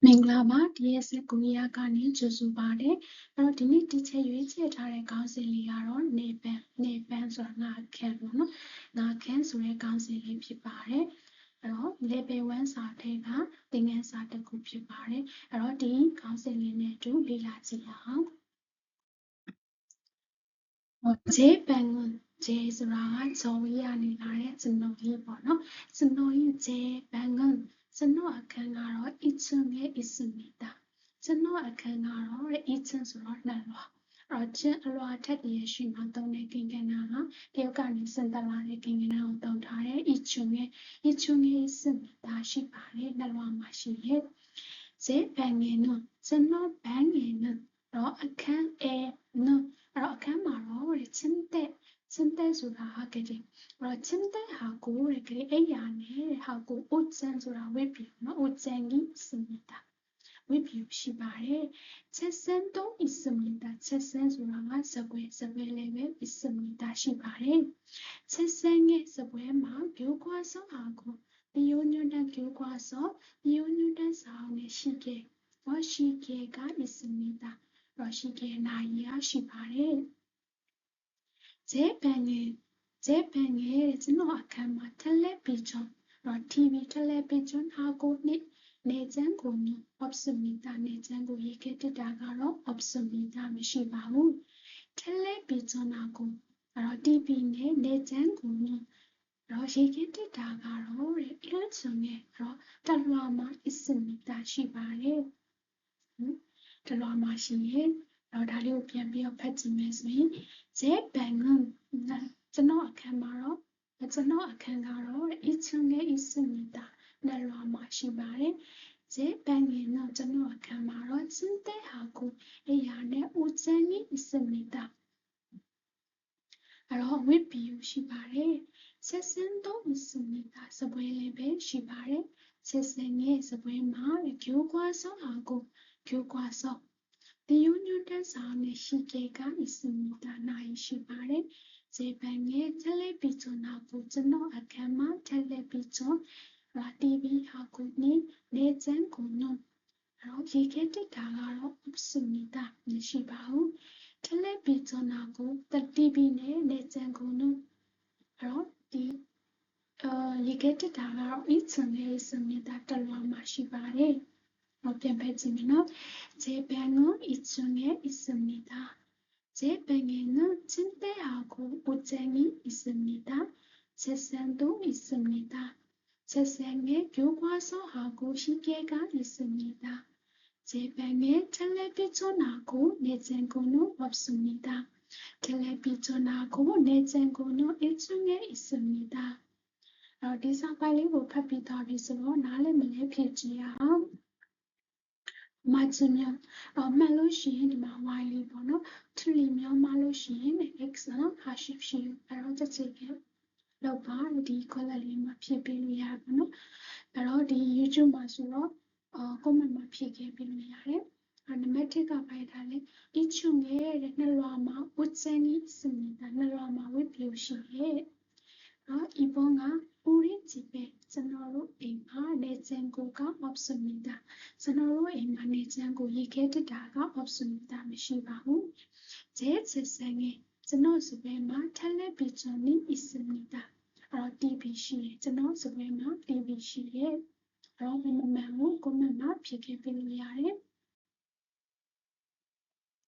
မင်္ဂလာပါDSS ကိုရီးယားကနေကြိုဆိုပါတယ်အဲ့တော့ဒီနေ့တီချဲရွေးချယ်ထားတဲ့ခေါင်းစဉ်လေးကတော့နေပန်းဆိုတာငါခန့်ပေါ့နော်ငါခန့်ဆိုတဲ့ခေါင်းစဉ်လေးဖြစ်ပါတယ်အဲ့တော့ level 1စာထဲကသင်ခန်းစာတစ်ခုဖြစ်ပါတယ်အဲ့တော့ဒီခေါင်းစဉ်လေးနဲ့အတူလေ့လာကြည့်အောင်제방은 제ဆိုတာကဇော်ဝီးရနေလာတဲ့ကျွန်တော်ကြီးပေါ့နော်ကျွန်တော်ကြီး제 방은ကျွန်တော်အခန်းကတော့ 2층에 있습니다ကျွန်တော်အခန်းကတော့ 2층ဆိုတော့နှစ်လွှာအဲ့တော့ချင်းအလွှာထက်တည်းရှိမှသုံးတဲ့ကိန်းကဏ္ဍကတရုတ်ကနေစင်တက်လာတဲ့ကိန်းကဏ္ဍကိုသုံးထားတဲ့ 2층에 있습니다ရှိပါတယ်နှစ်လွှာမှာရှိရဲ့제 방에는ကျွန်တော်ဘန်းငယ်နဲ့တော့အခန်း에는အဲ့တော့အခန်းမှာတော့침대ဆိုတာဟာကလေးအဲ့တော့침대하고ကလေးအိယာနဲ့하고 옷장ဆိုတာဝတ်ပြုနော်옷장이 있습니다ဝတ်ပြုရှိပါတယ်책상도 있습니다 책상ဆိုတာကစပွဲလည်းပဲ있습니다ရှိပါတယ်책상에စပွဲမှာ교과서하고 비오뉴단 교과서 비오뉴단 사원의 시계가 있습니다 시계 나이가ရှိပါတယ်제 방에ကျွန်တော်အခန်းမှာ텔레비전 TV 텔레비전하고 내장고는 없습니다. 내장고 얘기했다ကတော့ 없습니다. မရှိပါဘူး 텔레비전하고 TVနဲ့내장고는 얘기했다ကတော့ 1층에တစ်လွှာမှာ 있습니다. ရှိပါတယ်တစ်လွှာမှာရှိရဲ့ဒါလေးကိုပြန်ပြီးဖတ်ကြည့်မယ်ဆိုရင်제 방은ကျွန်တော်အခန်းမှာတော့ကျွန်တော်အခန်းကတော့ 2층에 있습니다. နှစ်လွှာမှာရှိပါတယ်제 방에는ကျွန်တော်အခန်းမှာတော့침대하고အိယာနဲ့ 옷장이 있습니다. အဲ့တော့ဝတ်ပြုရှိပါတယ်책상도 있습니다. စပွဲလည်းပဲရှိပါတယ်책상에စပွဲမှာ 교과서하고 교과서 비오뉴단 사원의 시계가 있습니다. 나이ရှိပါတယ်제 방에 텔레비전하고ကျွန်တော်အခန်းမှာ텔레비전 TV하고 내장고는 얘기했다ကတော့ 없습니다. မရှိပါဘူး 텔레비전하고 TVနဲ့ 내장고는 얘기했다ကတော့ 2층에 있습니다. တစ်လွှာမှာရှိပါတယ်ပြန်ဖတ်ကြည့်မယ်နော်. 제 방은 2층에 있습니다. 제 방에는 침대하고 옷장이 있습니다. 책상도 있습니다. 책상에 교과서하고 시계가 있습니다. 제 방에 텔레비전하고 내장고는 없습니다. 텔레비전하고 내장고는 1층에 있습니다. ဒီစာပိုင်လေးကိုဖတ်ပြီးသားပြီဆိုတော့နားလည်မလဲဖြစ်ကြည့်အောင်맞으면မှန်လို့ရှိရင်ဒီမှာ y လေးပေါ့နော်틀리면မှားလို့ရှိရင် x နော်하십시오အဲ့တော့ချက်ချင်းလောက်ပါဒီ color လေးမှာဖြည့်ပေးလို့ရပါနော်အဲ့တော့ဒီ YouTube မှာဆိုတော့comment မှာဖြည့်ခဲ့ပေးလို့ရတယ်နံပါတ်1ကပိုက်ထားလဲအချုံရဲ့နှစ်လွှာမှာ옷장이 있습니다နှစ်လွှာမှာဝတ်ပြုရှိရဲ့이번가 우리 집에 전화로 임마 내장고가 없습니다. 전화로 임마 내장고 얘기했다가 없습니다. 미시바후 제 책상에 전화수배마 텔레비전이 있습니다. TV시에 전화수배마 TV시에 그러면 고만마 피게 빌려야 해.